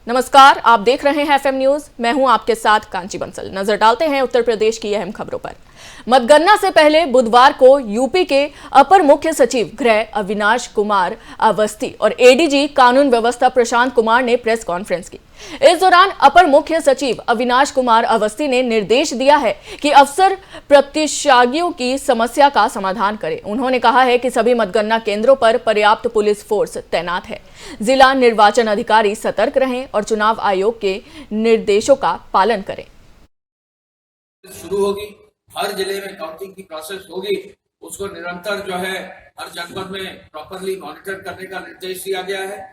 नमस्कार, आप देख रहे हैं एफएम न्यूज। मैं हूं आपके साथ कांची बंसल। नजर डालते हैं उत्तर प्रदेश की अहम खबरों पर। मतगणना से पहले बुधवार को यूपी के अपर मुख्य सचिव गृह अविनाश कुमार अवस्थी और एडीजी कानून व्यवस्था प्रशांत कुमार ने प्रेस कॉन्फ्रेंस की। इस दौरान अपर मुख्य सचिव अविनाश कुमार अवस्थी ने निर्देश दिया है कि अफसर प्रतिशागियों की समस्या का समाधान करें। उन्होंने कहा है कि सभी मतगणना केंद्रों पर पर्याप्त पुलिस फोर्स तैनात है। जिला निर्वाचन अधिकारी सतर्क रहें और चुनाव आयोग के निर्देशों का पालन करें। शुरू होगी, हर जिले में काउंटिंग की प्रोसेस होगी, उसको निरंतर जो है हर जनपद में प्रॉपरली मॉनिटर करने का निर्देश दिया गया है।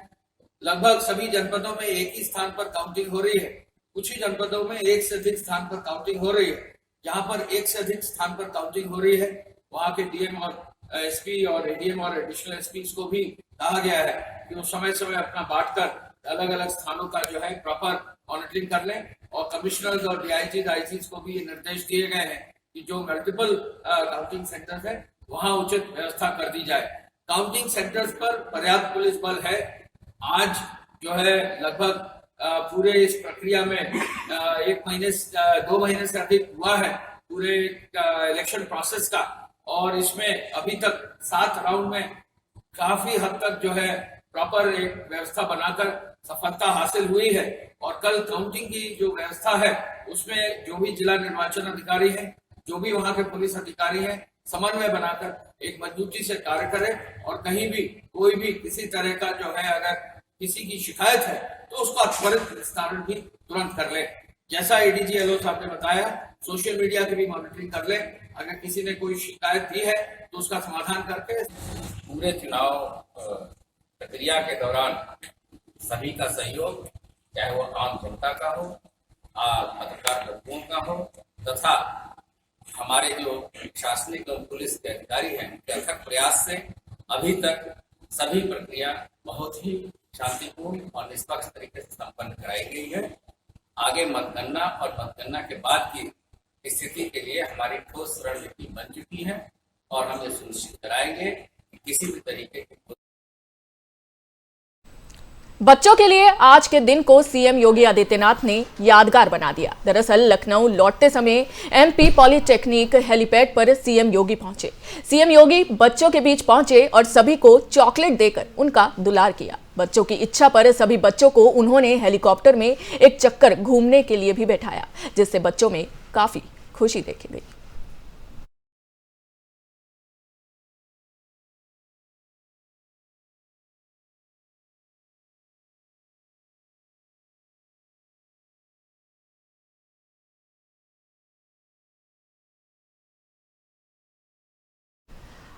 लगभग सभी जनपदों में एक ही स्थान पर काउंटिंग हो रही है, कुछ ही जनपदों में एक से अधिक स्थान पर काउंटिंग हो रही है। जहां पर एक से अधिक स्थान पर काउंटिंग हो रही है वहां के डीएम और एसपी और एडीएम और एडिशनल एसपी को भी कहा गया है कि वो समय समय अपना बांटकर अलग अलग स्थानों का जो है प्रॉपर मॉनिटरिंग कर लें। और कमिश्नर्स और डीआईजी आईजीज को भी ये निर्देश दिए गए हैं कि जो मल्टीपल काउंटिंग सेंटर्स है वहां उचित व्यवस्था कर दी जाए। काउंटिंग सेंटर्स पर पर्याप्त पुलिस बल है। आज जो है लगभग पूरे इस प्रक्रिया में 2 महीने से अधिक हुआ है पूरे इलेक्शन प्रोसेस का, और इसमें अभी तक 7 राउंड में काफी हद तक जो है प्रॉपर एक व्यवस्था बनाकर सफलता हासिल हुई है। और कल काउंटिंग की जो व्यवस्था है उसमें जो भी जिला निर्वाचन अधिकारी है, जो भी वहां के पुलिस अधिकारी हैं, समन्वय बनाकर एक मजबूती से कार्य करें और कहीं भी कोई भी किसी तरह का जो है अगर किसी की शिकायत है तो उसका त्वरित निस्तारण भी तुरंत कर ले। जैसा एडीजी एलओ साहब ने बताया, सोशल मीडिया की भी मॉनिटरिंग कर ले। अगर किसी ने कोई शिकायत दी है तो उसका समाधान करके पूरे चुनाव प्रक्रिया के दौरान सभी का सहयोग, चाहे वो आम जनता का हो, पत्रकार लोगों का हो, तथा हमारे जो प्रशासनिक और पुलिस के अधिकारी हैं, उनके अथक प्रयास से अभी तक सभी प्रक्रिया बहुत ही शांतिपूर्ण और निष्पक्ष तरीके से संपन्न कराई गई है। आगे मतगणना और मतगणना के बाद की स्थिति के लिए हमारी ठोस रणनीति बन चुकी है और हम ये सुनिश्चित कराएंगे कि किसी भी तरीके की बच्चों के लिए आज के दिन को सीएम योगी आदित्यनाथ ने यादगार बना दिया। दरअसल लखनऊ लौटते समय एमपी पॉलिटेक्निक हेलीपैड पर सीएम योगी पहुंचे। सीएम योगी बच्चों के बीच पहुंचे और सभी को चॉकलेट देकर उनका दुलार किया। बच्चों की इच्छा पर सभी बच्चों को उन्होंने हेलीकॉप्टर में एक चक्कर घूमने के लिए भी बैठाया, जिससे बच्चों में काफी खुशी देखी गई।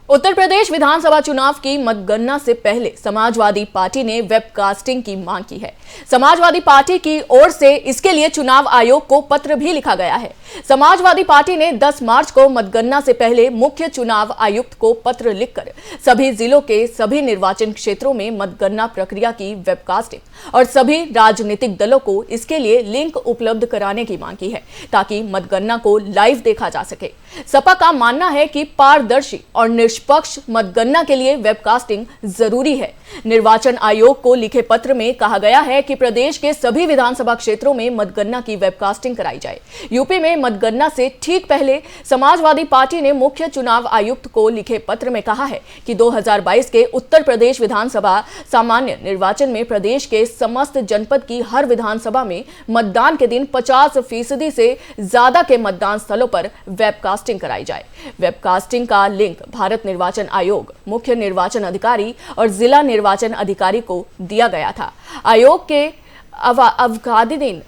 उत्तर प्रदेश विधानसभा चुनाव की मतगणना से पहले समाजवादी पार्टी ने वेबकास्टिंग की मांग की है। समाजवादी पार्टी की ओर से इसके लिए चुनाव आयोग को पत्र भी लिखा गया है। समाजवादी पार्टी ने 10 मार्च को मतगणना से पहले मुख्य चुनाव आयुक्त को पत्र लिखकर सभी जिलों के सभी निर्वाचन क्षेत्रों में मतगणना प्रक्रिया की वेबकास्टिंग और सभी राजनीतिक दलों को इसके लिए लिंक उपलब्ध कराने की मांग की है, ताकि मतगणना को लाइव देखा जा सके। सपा का मानना है कि पारदर्शी और निष्पक्ष मतगणना के लिए वेबकास्टिंग जरूरी है। निर्वाचन आयोग को लिखे पत्र में कहा गया है कि प्रदेश के सभी विधानसभा क्षेत्रों में मतगणना की वेबकास्टिंग कराई जाए। यूपी में मतगणना से ठीक पहले समाजवादी पार्टी ने मुख्य चुनाव आयुक्त को लिखे पत्र में कहा है कि 2022 के उत्तर प्रदेश विधानसभा सामान्य निर्वाचन में प्रदेश के समस्त जनपद की हर विधानसभा में मतदान के दिन 50% से ज्यादा के मतदान स्थलों पर वेबकास्टिंग कराई जाए। वेबकास्टिंग का लिंक भारत निर्वाचन आयोग, मुख्य निर्वाचन अधिकारी और जिला निर्वाचन अधिकारी को दिया गया था। आयोग के अवकादीन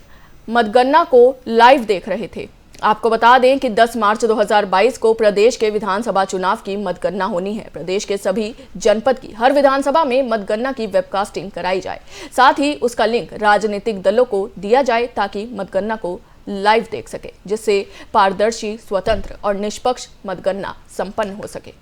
मतगणना को लाइव देख रहे थे। आपको बता दें कि 10 मार्च 2022 को प्रदेश के विधानसभा चुनाव की मतगणना होनी है। प्रदेश के सभी जनपद की हर विधानसभा में मतगणना की वेबकास्टिंग कराई जाए, साथ ही उसका लिंक राजनीतिक दलों को दिया जाए ताकि मतगणना को लाइव देख सके, जिससे पारदर्शी, स्वतंत्र और निष्पक्ष मतगणना संपन्न हो सके।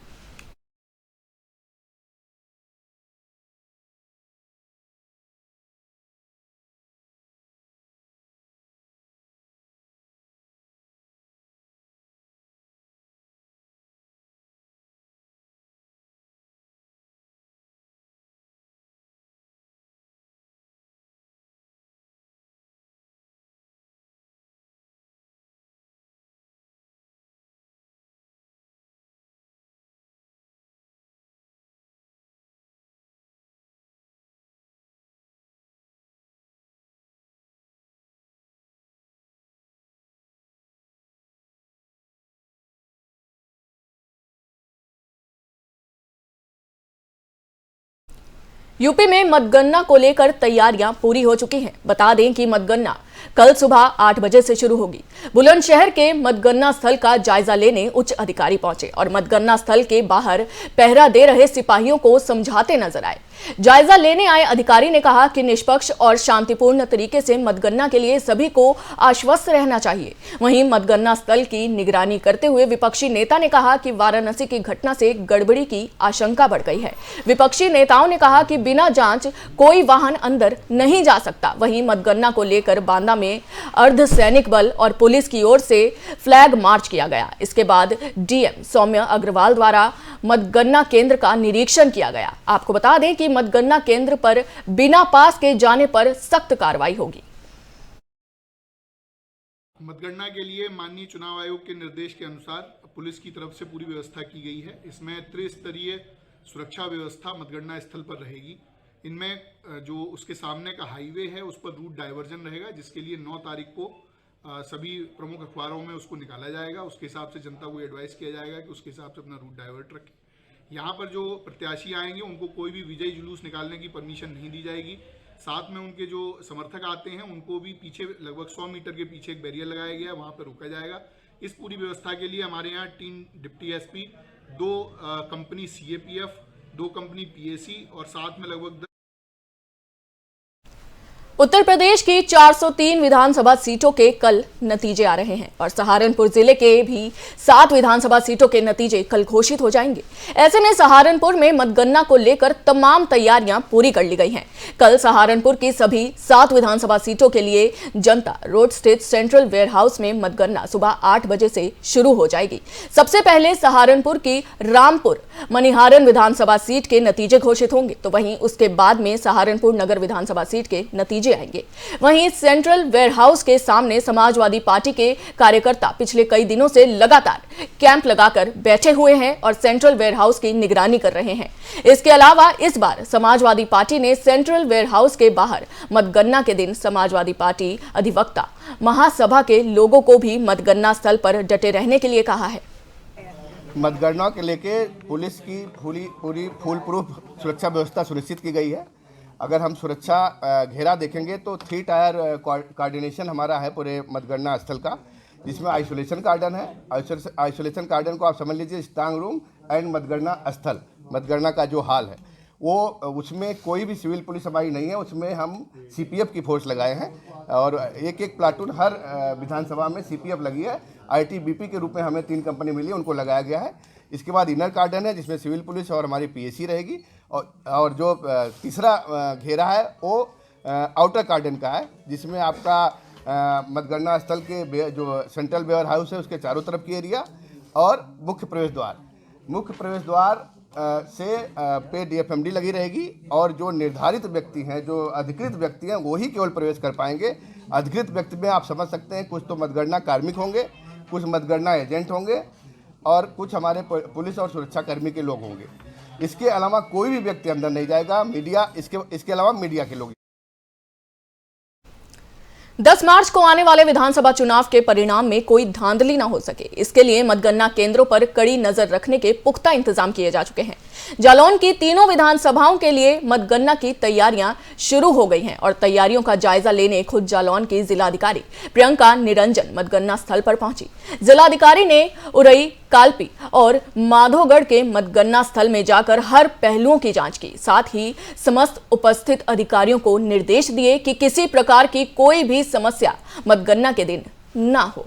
यूपी में मतगणना को लेकर तैयारियां पूरी हो चुकी हैं। बता दें कि मतगणना कल सुबह 8 बजे से शुरू होगी। बुलंदशहर के मतगणना स्थल का जायजा लेने उच्च अधिकारी पहुंचे और मतगणना स्थल के बाहर पहरा दे रहे सिपाहियों को समझाते नजर आए। जायजा लेने आए अधिकारी ने कहा कि निष्पक्ष और शांतिपूर्ण तरीके से मतगणना के लिए सभी को आश्वस्त रहना चाहिए। वहीं मतगणना स्थल की निगरानी करते हुए विपक्षी नेता ने कहा कि वाराणसी की घटना से गड़बड़ी की आशंका बढ़ गई है। विपक्षी नेताओं ने कहा कि बिना जांच कोई वाहन अंदर नहीं जा सकता। वहीं मतगणना को लेकर बांदा में अर्धसैनिक बल और पुलिस की ओर से फ्लैग मार्च किया गया। इसके बाद डीएम सौम्य अग्रवाल द्वारा मतगणना केंद्र का निरीक्षण किया गया। आपको बता दें कि मतगणना केंद्र पर बिना पास के जाने पर सख्त कार्रवाई होगी। मतगणना के लिए माननीय चुनाव आयोग के निर्देश के अनुसार पुलिस की तरफ से पूरी व्यवस्था की गई है। इसमें त्रिस्तरीय सुरक्षा व्यवस्था मतगणना स्थल पर रहेगी। इनमें जो उसके सामने का हाईवे है उस पर रूट डायवर्जन रहेगा, जिसके लिए 9 तारीख को सभी प्रमुख अखबारों में उसको निकाला जाएगा। उसके हिसाब से जनता को एडवाइस किया जाएगा कि उसके हिसाब से अपना रूट डाइवर्ट रखें। यहाँ पर जो प्रत्याशी आएंगे उनको कोई भी विजयी जुलूस निकालने की परमिशन नहीं दी जाएगी। साथ में उनके जो समर्थक आते हैं उनको भी पीछे लगभग 100 मीटर के पीछे एक बैरियर लगाया गया है, वहाँ पर रोका जाएगा। इस पूरी व्यवस्था के लिए हमारे यहाँ 3 deputy SP, 2 company CAPF, 2 company PAC और साथ में लगभग उत्तर प्रदेश की 403 विधानसभा सीटों के कल नतीजे आ रहे हैं और सहारनपुर जिले के भी 7 विधानसभा सीटों के नतीजे कल घोषित हो जाएंगे। ऐसे में सहारनपुर में मतगणना को लेकर तमाम तैयारियां पूरी कर ली गई हैं। कल सहारनपुर की सभी 7 विधानसभा सीटों के लिए जनता रोड स्थित सेंट्रल वेयर हाउस में मतगणना सुबह 8 बजे से शुरू हो जाएगी। सबसे पहले सहारनपुर की रामपुर मनिहारन विधानसभा सीट के नतीजे घोषित होंगे, तो वहीं उसके बाद में सहारनपुर नगर विधानसभा सीट के नतीजे आएंगे। वहीं सेंट्रल वेयर हाउस के सामने समाजवादी पार्टी के कार्यकर्ता पिछले कई दिनों से लगातार कैंप लगाकर बैठे हुए हैं और सेंट्रल वेयर हाउस की निगरानी कर रहे हैं। इसके अलावा इस बार समाजवादी पार्टी ने सेंट्रल वेयर हाउस के बाहर मतगणना के दिन समाजवादी पार्टी अधिवक्ता महासभा के लोगों को भी मतगणना स्थल पर डटे रहने के लिए कहा है। मतगणना के लेके पुलिस की पूरी फुल प्रूफ सुरक्षा व्यवस्था सुनिश्चित की गई है। अगर हम सुरक्षा घेरा देखेंगे तो 3 टायर कोऑर्डिनेशन हमारा है पूरे मतगणना स्थल का, जिसमें आइसोलेशन कार्डन है। आइसोलेशन कार्डन को आप समझ लीजिए स्ट्रांग रूम एंड मतगणना स्थल, मतगणना का जो हाल है वो, उसमें कोई भी सिविल पुलिस हमारी नहीं है। उसमें हम सीपीएफ की फोर्स लगाए हैं और एक प्लाटून हर विधानसभा में सीपीएफ लगी है। आईटीबीपी के रूप में हमें 3 कंपनी मिली, उनको लगाया गया है। इसके बाद इनर कार्डन है जिसमें सिविल पुलिस और हमारी पीएसी रहेगी और जो तीसरा घेरा है वो आउटर कार्डन का है, जिसमें आपका मतगणना स्थल के जो सेंट्रल वेयर हाउस है उसके चारों तरफ की एरिया और मुख्य प्रवेश द्वार से पे डीएफएमडी लगी रहेगी और जो निर्धारित व्यक्ति हैं, जो अधिकृत व्यक्ति हैं, वही केवल प्रवेश कर पाएंगे। अधिकृत व्यक्ति में आप समझ सकते हैं कुछ तो मतगणना कार्मिक होंगे, कुछ मतगणना एजेंट होंगे और कुछ हमारे पुलिस और सुरक्षाकर्मी के लोग होंगे। इसके अलावा कोई भी व्यक्ति अंदर नहीं जाएगा। मीडिया इसके अलावा मीडिया के लोग। 10 मार्च को आने वाले विधानसभा चुनाव के परिणाम में कोई धांधली न हो सके, इसके लिए मतगणना केंद्रों पर कड़ी नजर रखने के पुख्ता इंतजाम किए जा चुके हैं। जालौन की तीनों विधानसभाओं के लिए मतगणना की तैयारियां शुरू हो गई हैं और तैयारियों का जायजा लेने खुद जालौन की जिलाधिकारी प्रियंका निरंजन मतगणना स्थल पर पहुंची। जिलाधिकारी ने उरई, कालपी और माधोगढ़ के मतगणना स्थल में जाकर हर पहलुओं की जांच की। साथ ही समस्त उपस्थित अधिकारियों को निर्देश दिए कि किसी प्रकार की कोई भी समस्या मतगणना के दिन ना हो।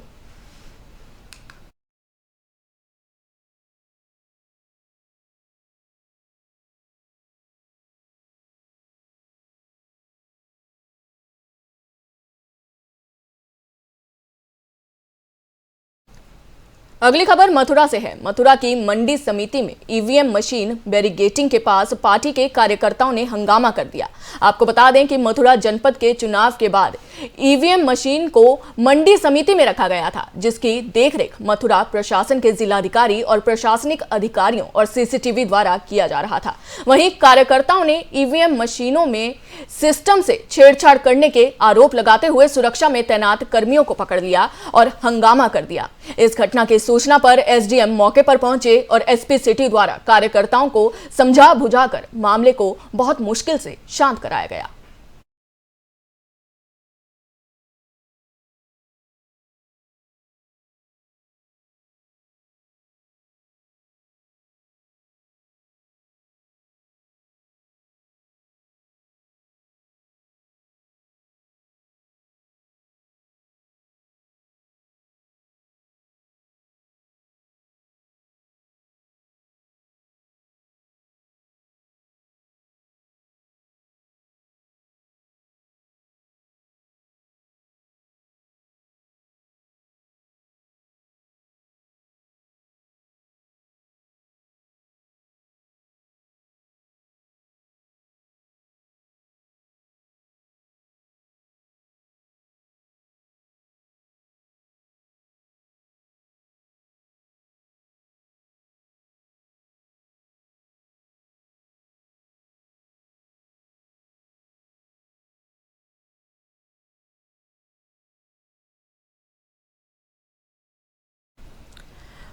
अगली खबर मथुरा से है। मथुरा की मंडी समिति में ईवीएम मशीन बैरिगेटिंग के पास पार्टी के कार्यकर्ताओं ने हंगामा कर दिया। आपको बता दें कि मथुरा जनपद के चुनाव के बाद ईवीएम मशीन को मंडी समिति में रखा गया था, जिसकी देखरेख मथुरा प्रशासन के जिलाधिकारी और प्रशासनिक अधिकारियों और सीसीटीवी द्वारा किया जा रहा था। वहीं कार्यकर्ताओं ने ईवीएम मशीनों में सिस्टम से छेड़छाड़ करने के आरोप लगाते हुए सुरक्षा में तैनात कर्मियों को पकड़ लिया और हंगामा कर दिया। इस घटना के सूचना पर एसडीएम मौके पर पहुंचे और एसपी सिटी द्वारा कार्यकर्ताओं को समझा बुझाकर मामले को बहुत मुश्किल से शांत कराया गया।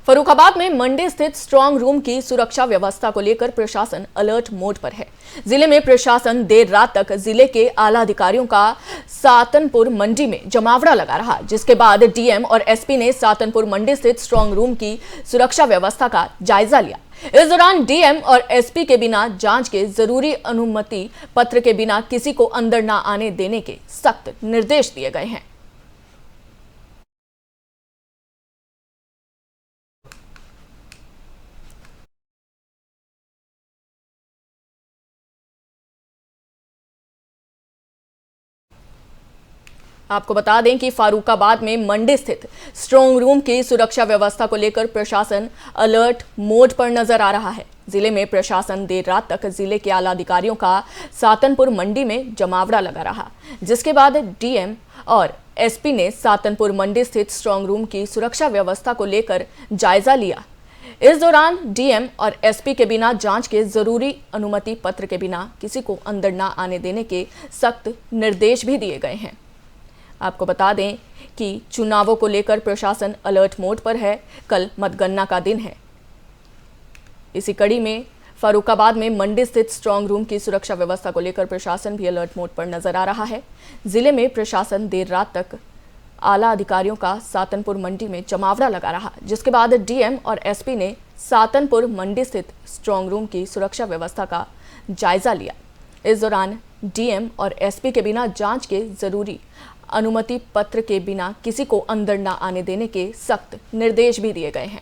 फर्रुखाबाद में मंडी स्थित स्ट्रांग रूम की सुरक्षा व्यवस्था को लेकर प्रशासन अलर्ट मोड पर है। जिले में प्रशासन देर रात तक जिले के आला अधिकारियों का सातनपुर मंडी में जमावड़ा लगा रहा, जिसके बाद डीएम और एसपी ने सातनपुर मंडी स्थित स्ट्रांग रूम की सुरक्षा व्यवस्था का जायजा लिया। इस दौरान डीएम और एसपी के बिना जांच के जरूरी अनुमति पत्र के बिना किसी को अंदर न आने देने के सख्त निर्देश दिए गए हैं। आपको बता दें कि फारुखाबाद में मंडी स्थित स्ट्रांग रूम की सुरक्षा व्यवस्था को लेकर प्रशासन अलर्ट मोड पर नजर आ रहा है। जिले में प्रशासन देर रात तक जिले के आला अधिकारियों का सातनपुर मंडी में जमावड़ा लगा रहा, जिसके बाद डीएम और एसपी ने सातनपुर मंडी स्थित स्ट्रांग रूम की सुरक्षा व्यवस्था को लेकर जायजा लिया। इस दौरान डीएम और एसपी के बिना जांच के जरूरी अनुमति पत्र के बिना किसी को अंदर न आने देने के सख्त निर्देश भी दिए गए हैं। आपको बता दें कि चुनावों को लेकर प्रशासन अलर्ट मोड पर है। कल मतगणना का दिन है। इसी कड़ी में फर्रुखाबाद में मंडी स्थित स्ट्रांग रूम की सुरक्षा व्यवस्था को लेकर प्रशासन भी अलर्ट मोड पर नजर आ रहा है। जिले में प्रशासन देर रात तक आला अधिकारियों का सातनपुर मंडी में जमावड़ा लगा रहा, जिसके बाद डीएम और एसपी ने सातनपुर मंडी स्थित स्ट्रांग रूम की सुरक्षा व्यवस्था का जायजा लिया। इस दौरान डीएम और एसपी के बिना जांच के जरूरी अनुमति पत्र के बिना किसी को अंदर न आने देने के सख्त निर्देश भी दिए गए हैं।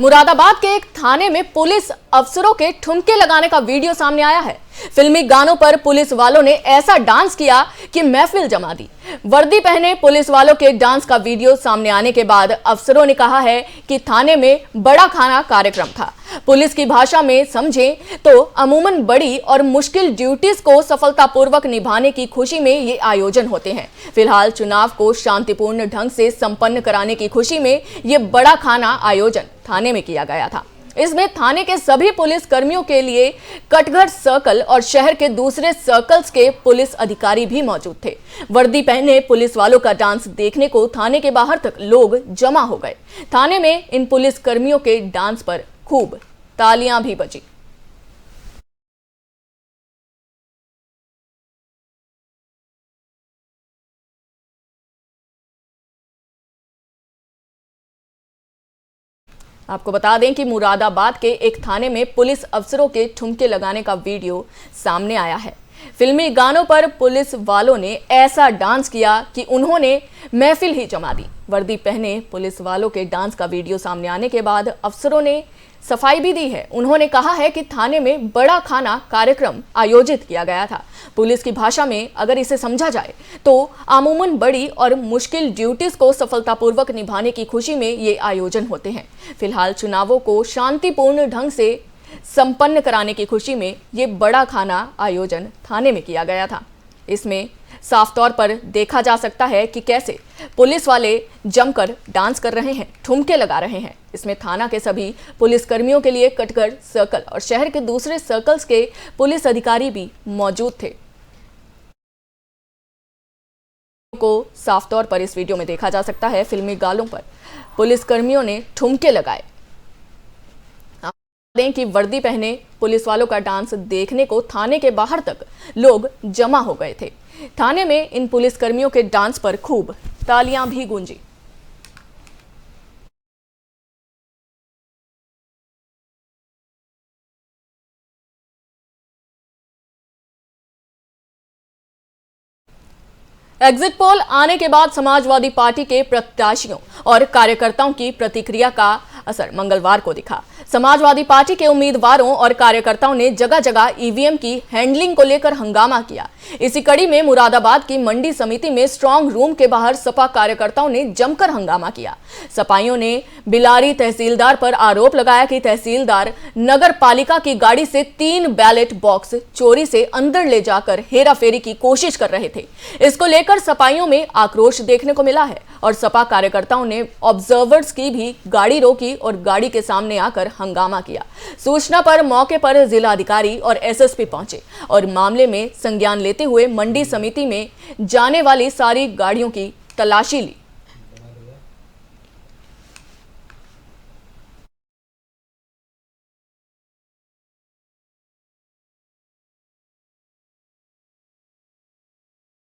मुरादाबाद के एक थाने में पुलिस अफसरों के ठुमके लगाने का वीडियो सामने आया है। फिल्मी गानों पर पुलिस वालों ने ऐसा डांस किया कि महफिल जमा दी। वर्दी पहने पुलिस वालों के डांस का वीडियो सामने आने के बाद अफसरों ने कहा है कि थाने में बड़ा खाना कार्यक्रम था। पुलिस की भाषा में समझें तो अमूमन बड़ी और मुश्किल ड्यूटीज को सफलतापूर्वक निभाने की खुशी में ये आयोजन होते हैं। फिलहाल चुनाव को शांतिपूर्ण ढंग से संपन्न कराने की खुशी में ये बड़ा खाना आयोजन थाने में किया गया था। इसमें थाने के सभी पुलिस कर्मियों के लिए कटघर सर्कल और शहर के दूसरे सर्कल्स के पुलिस अधिकारी भी मौजूद थे। वर्दी पहने पुलिस वालों का डांस देखने को थाने के बाहर तक लोग जमा हो गए। थाने में इन पुलिस कर्मियों के डांस पर खूब तालियां भी बजी। आपको बता दें कि मुरादाबाद के एक थाने में पुलिस अफसरों के ठुमके लगाने का वीडियो सामने आया है। फिल्मी गानों पर पुलिस वालों ने ऐसा डांस किया कि उन्होंने महफिल ही जमा दी। वर्दी पहने पुलिस वालों के डांस का वीडियो सामने आने के बाद अफसरों ने सफाई भी दी है। उन्होंने कहा है कि थाने में बड़ा खाना कार्यक्रम आयोजित किया गया था। पुलिस की भाषा में अगर इसे समझा जाए तो अमूमन बड़ी और मुश्किल ड्यूटीज को सफलतापूर्वक निभाने की खुशी में ये आयोजन होते हैं। फिलहाल चुनावों को शांतिपूर्ण ढंग से संपन्न कराने की खुशी में ये बड़ा खाना आयोजन थाने में किया गया था। इसमें साफ तौर पर देखा जा सकता है कि कैसे पुलिस वाले जमकर डांस कर रहे हैं, ठुमके लगा रहे हैं। इसमें थाना के सभी पुलिस कर्मियों के लिए कटघर सर्कल और शहर के दूसरे सर्कल्स के पुलिस अधिकारी भी मौजूद थे। को साफ तौर पर इस वीडियो में देखा जा सकता है। फिल्मी गालों पर पुलिस कर्मियों ने ठुमके लगाए। दें कि वर्दी पहने पुलिस वालों का डांस देखने को थाने के बाहर तक लोग जमा हो गए थे। थाने में इन पुलिस कर्मियों के डांस पर खूब तालियां भी गूंजी। एग्जिट पोल आने के बाद समाजवादी पार्टी के प्रत्याशियों और कार्यकर्ताओं की प्रतिक्रिया का असर मंगलवार को दिखा। समाजवादी पार्टी के उम्मीदवारों और कार्यकर्ताओं ने जगह जगह ईवीएम की हैंडलिंग को लेकर हंगामा किया। इसी कड़ी में मुरादाबाद की मंडी समिति में स्ट्रांग रूम के बाहर सपा कार्यकर्ताओं ने जमकर हंगामा किया। सपाइयों ने बिलारी तहसीलदार पर आरोप लगाया कि तहसीलदार नगर पालिका की गाड़ी से 3 बैलेट बॉक्स चोरी से अंदर ले जाकर हेराफेरी की कोशिश कर रहे थे। इसको लेकर सपाइयों में आक्रोश देखने को मिला है और सपा कार्यकर्ताओं ने ऑब्जर्वर्स की भी गाड़ी रोकी और गाड़ी के सामने आकर हंगामा किया। सूचना पर मौके पर जिलाधिकारी और एसएसपी पहुंचे और मामले में संज्ञान लेते हुए मंडी समिति में जाने वाली सारी गाड़ियों की तलाशी ली।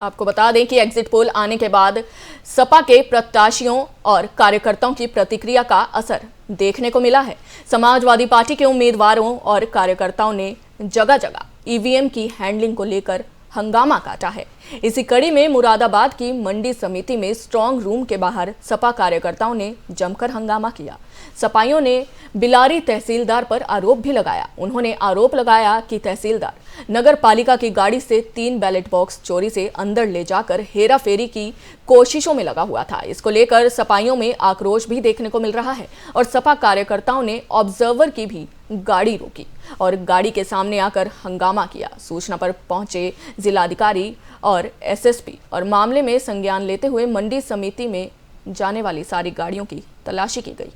आपको बता दें कि एग्जिट पोल आने के बाद सपा के प्रत्याशियों और कार्यकर्ताओं की प्रतिक्रिया का असर देखने को मिला है। समाजवादी पार्टी के उम्मीदवारों और कार्यकर्ताओं ने जगह जगह ईवीएम की हैंडलिंग को लेकर हंगामा काटा है। इसी कड़ी में मुरादाबाद की मंडी समिति में स्ट्रांग रूम के बाहर सपा कार्यकर्ताओं ने जमकर हंगामा किया। सपाइयों ने बिलारी तहसीलदार पर आरोप भी लगाया। उन्होंने आरोप लगाया कि तहसीलदार नगर पालिका की गाड़ी से 3 बैलेट बॉक्स चोरी से अंदर ले जाकर हेराफेरी की कोशिशों में लगा हुआ था। इसको लेकर सपाइयों में आक्रोश भी देखने को मिल रहा है और सपा कार्यकर्ताओं ने ऑब्जर्वर की भी गाड़ी रोकी और गाड़ी के सामने आकर हंगामा किया। सूचना पर पहुंचे जिलाधिकारी और एसएसपी और मामले में संज्ञान लेते हुए मंडी समिति में जाने वाली सारी गाड़ियों की तलाशी की गई।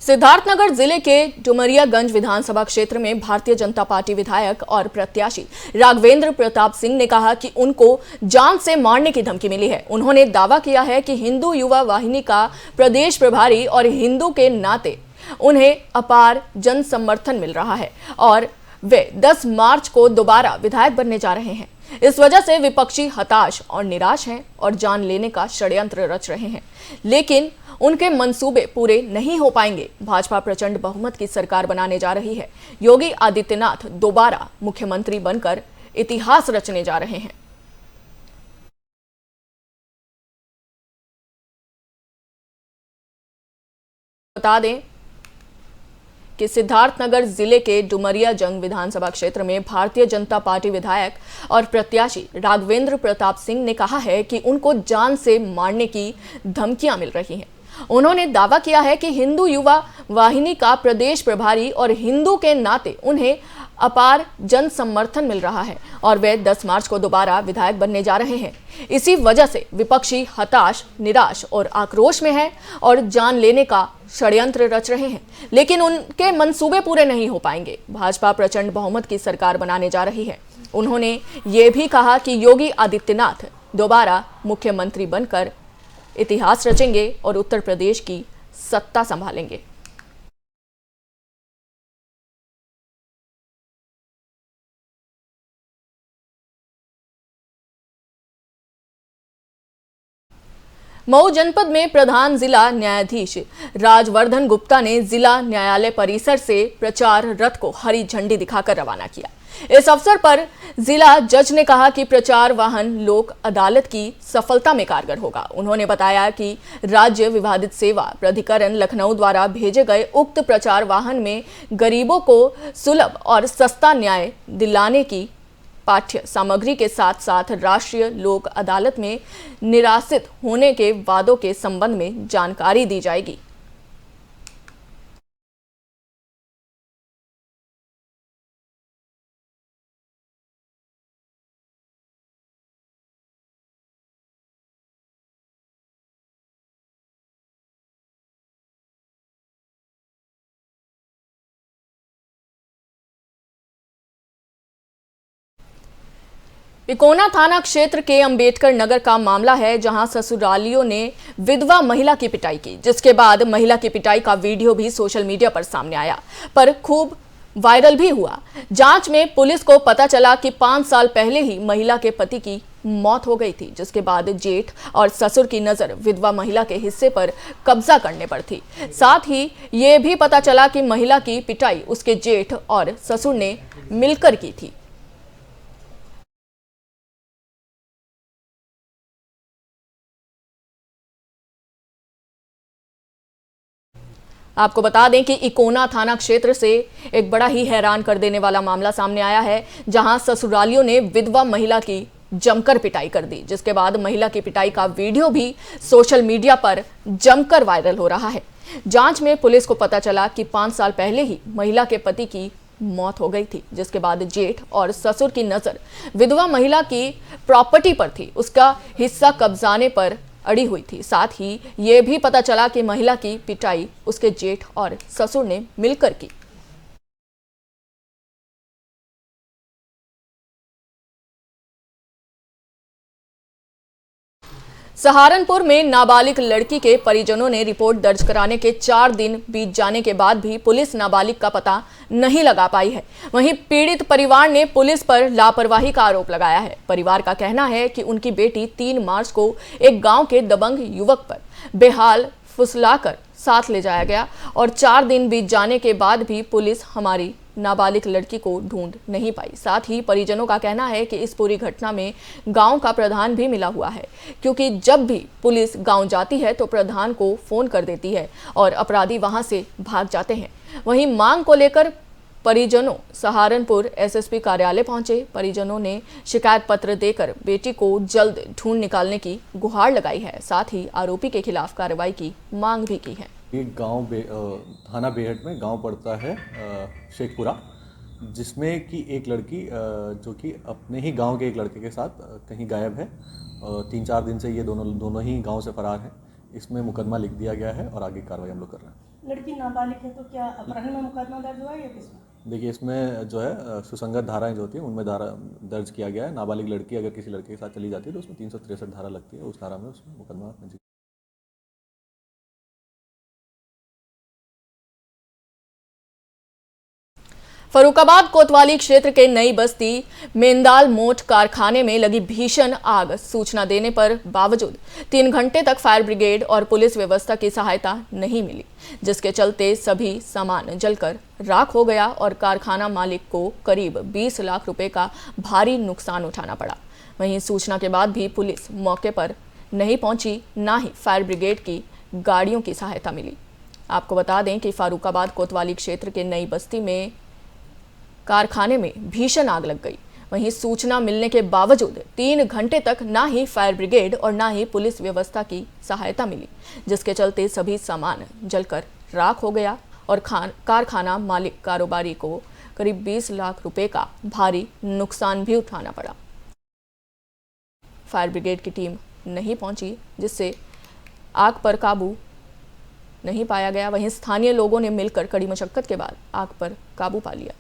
सिद्धार्थनगर जिले के डुमरियागंज विधानसभा क्षेत्र में भारतीय जनता पार्टी विधायक और प्रत्याशी राघवेंद्र प्रताप सिंह ने कहा कि उनको जान से मारने की धमकी मिली है। उन्होंने दावा किया है कि हिंदू युवा वाहिनी का प्रदेश प्रभारी और हिंदू के नाते उन्हें अपार जन समर्थन मिल रहा है और वे 10 मार्च को दोबारा विधायक बनने जा रहे हैं। इस वजह से विपक्षी हताश और निराश हैं और जान लेने का षड्यंत्र रच रहे हैं, लेकिन उनके मंसूबे पूरे नहीं हो पाएंगे। भाजपा प्रचंड बहुमत की सरकार बनाने जा रही है। योगी आदित्यनाथ दोबारा मुख्यमंत्री बनकर इतिहास रचने जा रहे हैं। बता दें कि सिद्धार्थनगर जिले के डुमरियागंज विधानसभा क्षेत्र में भारतीय जनता पार्टी विधायक और प्रत्याशी राघवेंद्र प्रताप सिंह ने कहा है कि उनको जान से मारने की धमकियां मिल रही हैं। उन्होंने दावा किया है कि हिंदू युवा वाहिनी का प्रदेश प्रभारी और हिंदू के नाते उन्हें अपार जन समर्थन मिल रहा है और वे 10 मार्च को दोबारा विधायक बनने जा रहे हैं। इसी वजह से विपक्षी हताश, निराश और आक्रोश में है और जान लेने का षड्यंत्र रच रहे हैं, लेकिन उनके मंसूबे पूरे नहीं हो पाएंगे। भाजपा प्रचंड बहुमत की सरकार बनाने जा रही है। उन्होंने ये भी कहा कि योगी आदित्यनाथ दोबारा मुख्यमंत्री बनकर इतिहास रचेंगे और उत्तर प्रदेश की सत्ता संभालेंगे। मऊ जनपद में प्रधान जिला न्यायाधीश राजवर्धन गुप्ता ने जिला न्यायालय परिसर से प्रचार रथ को हरी झंडी दिखाकर रवाना किया। इस अवसर पर जिला जज ने कहा कि प्रचार वाहन लोक अदालत की सफलता में कारगर होगा। उन्होंने बताया कि राज्य विवादित सेवा प्राधिकरण लखनऊ द्वारा भेजे गए उक्त प्रचार वाहन में गरीबों को सुलभ और सस्ता न्याय दिलाने की पाठ्य सामग्री के साथ साथ राष्ट्रीय लोक अदालत में निरासित होने के वादों के संबंध में जानकारी दी जाएगी। इकोना थाना क्षेत्र के अंबेडकर नगर का मामला है, जहां ससुरालियों ने विधवा महिला की पिटाई की, जिसके बाद महिला की पिटाई का वीडियो भी सोशल मीडिया पर सामने आया, पर खूब वायरल भी हुआ। जांच में पुलिस को पता चला कि 5 साल पहले ही महिला के पति की मौत हो गई थी, जिसके बाद जेठ और ससुर की नजर विधवा महिला के हिस्से पर कब्जा करने पर थी। साथ ही ये भी पता चला कि महिला की पिटाई उसके जेठ और ससुर ने मिलकर की थी। आपको बता दें कि इकोना थाना क्षेत्र से एक बड़ा ही हैरान कर देने वाला मामला सामने आया है, जहां ससुरालियों ने विधवा महिला की जमकर पिटाई कर दी, जिसके बाद महिला की पिटाई का वीडियो भी सोशल मीडिया पर जमकर वायरल हो रहा है। जांच में पुलिस को पता चला कि 5 साल पहले ही महिला के पति की मौत हो गई थी, जिसके बाद जेठ और ससुर की नजर विधवा महिला की प्रॉपर्टी पर थी, उसका हिस्सा कब्जाने पर अड़ी हुई थी। साथ ही ये भी पता चला कि महिला की पिटाई उसके जेठ और ससुर ने मिलकर की। सहारनपुर में नाबालिग लड़की के परिजनों ने रिपोर्ट दर्ज कराने के 4 दिन बीत जाने के बाद भी पुलिस नाबालिग का पता नहीं लगा पाई है। वहीं पीड़ित परिवार ने पुलिस पर लापरवाही का आरोप लगाया है। परिवार का कहना है कि उनकी बेटी 3 मार्च को एक गांव के दबंग युवक पर बेहाल फुसलाकर साथ ले जाया गया और 4 दिन बीत जाने के बाद भी पुलिस हमारी नाबालिग लड़की को ढूंढ नहीं पाई। साथ ही परिजनों का कहना है कि इस पूरी घटना में गांव का प्रधान भी मिला हुआ है, क्योंकि जब भी पुलिस गांव जाती है तो प्रधान को फोन कर देती है और अपराधी वहां से भाग जाते हैं। वहीं मांग को लेकर परिजनों सहारनपुर एसएसपी कार्यालय पहुंचे। परिजनों ने शिकायत पत्र देकर बेटी को जल्द ढूंढ निकालने की गुहार लगाई है। साथ ही आरोपी के खिलाफ कार्रवाई की मांग भी की है। एक गांव थाना बेहट में गांव पड़ता है शेखपुरा, जिसमें कि एक लड़की जो कि अपने ही गांव के एक लड़के के साथ कहीं गायब है। 3-4 दिन से ये दोनों ही गांव से फरार हैं। इसमें मुकदमा लिख दिया गया है और आगे कार्रवाई हम लोग कर रहे हैं। लड़की नाबालिग है तो क्या अपहरण में मुकदमा दर्ज हुआ है या किसमें? देखिए, इसमें जो है सुसंगत धाराएं जो होती हैं उनमें धारा दर्ज किया गया है। नाबालिग लड़की अगर किसी लड़के के साथ चली जाती है तो उसमें 363 धारा लगती है, उस धारा में उसमें मुकदमा। फर्रुखाबाद कोतवाली क्षेत्र के नई बस्ती मेंदाल मोट कारखाने में लगी भीषण आग सूचना देने पर बावजूद 3 घंटे तक फायर ब्रिगेड और पुलिस व्यवस्था की सहायता नहीं मिली, जिसके चलते सभी सामान जलकर राख हो गया और कारखाना मालिक को करीब 20 लाख रुपए का भारी नुकसान उठाना पड़ा। वहीं सूचना के बाद भी पुलिस मौके पर नहीं पहुंची, ना ही फायर ब्रिगेड की गाड़ियों की सहायता मिली। आपको बता दें कि फर्रुखाबाद कोतवाली क्षेत्र के नई बस्ती में कारखाने में भीषण आग लग गई। वहीं सूचना मिलने के बावजूद 3 घंटे तक ना ही फायर ब्रिगेड और ना ही पुलिस व्यवस्था की सहायता मिली, जिसके चलते सभी सामान जलकर राख हो गया और कारखाना मालिक कारोबारी को करीब 20 लाख रुपए का भारी नुकसान भी उठाना पड़ा। फायर ब्रिगेड की टीम नहीं पहुंची, जिससे आग पर काबू नहीं पाया गया। वहीं स्थानीय लोगों ने मिलकर कड़ी मशक्कत के बाद आग पर काबू पा लिया।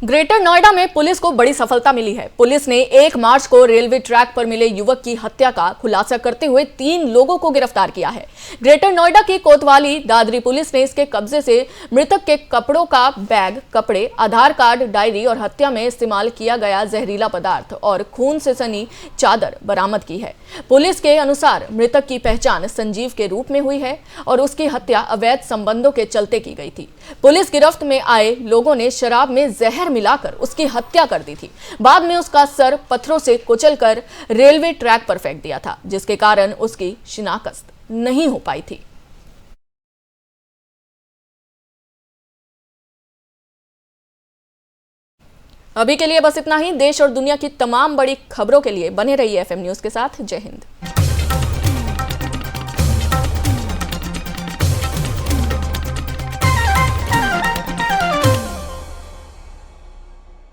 ग्रेटर नोएडा में पुलिस को बड़ी सफलता मिली है। पुलिस ने 1 मार्च को रेलवे ट्रैक पर मिले युवक की हत्या का खुलासा करते हुए 3 लोगों को गिरफ्तार किया है। ग्रेटर नोएडा की कोतवाली दादरी पुलिस ने इसके कब्जे से मृतक के कपड़ों का बैग, कपड़े, आधार कार्ड, डायरी और हत्या में इस्तेमाल किया गया जहरीला पदार्थ और खून से सनी चादर बरामद की है। पुलिस के अनुसार मृतक की पहचान संजीव के रूप में हुई है और उसकी हत्या अवैध संबंधों के चलते की गई थी। पुलिस गिरफ्त में आए लोगों ने शराब में जहर मिलाकर उसकी हत्या कर दी थी। बाद में उसका सर पत्थरों से कुचलकर रेलवे ट्रैक पर फेंक दिया था, जिसके कारण उसकी शिनाख्त नहीं हो पाई थी। अभी के लिए बस इतना ही। देश और दुनिया की तमाम बड़ी खबरों के लिए बने रहिए FM न्यूज के साथ। जय हिंद।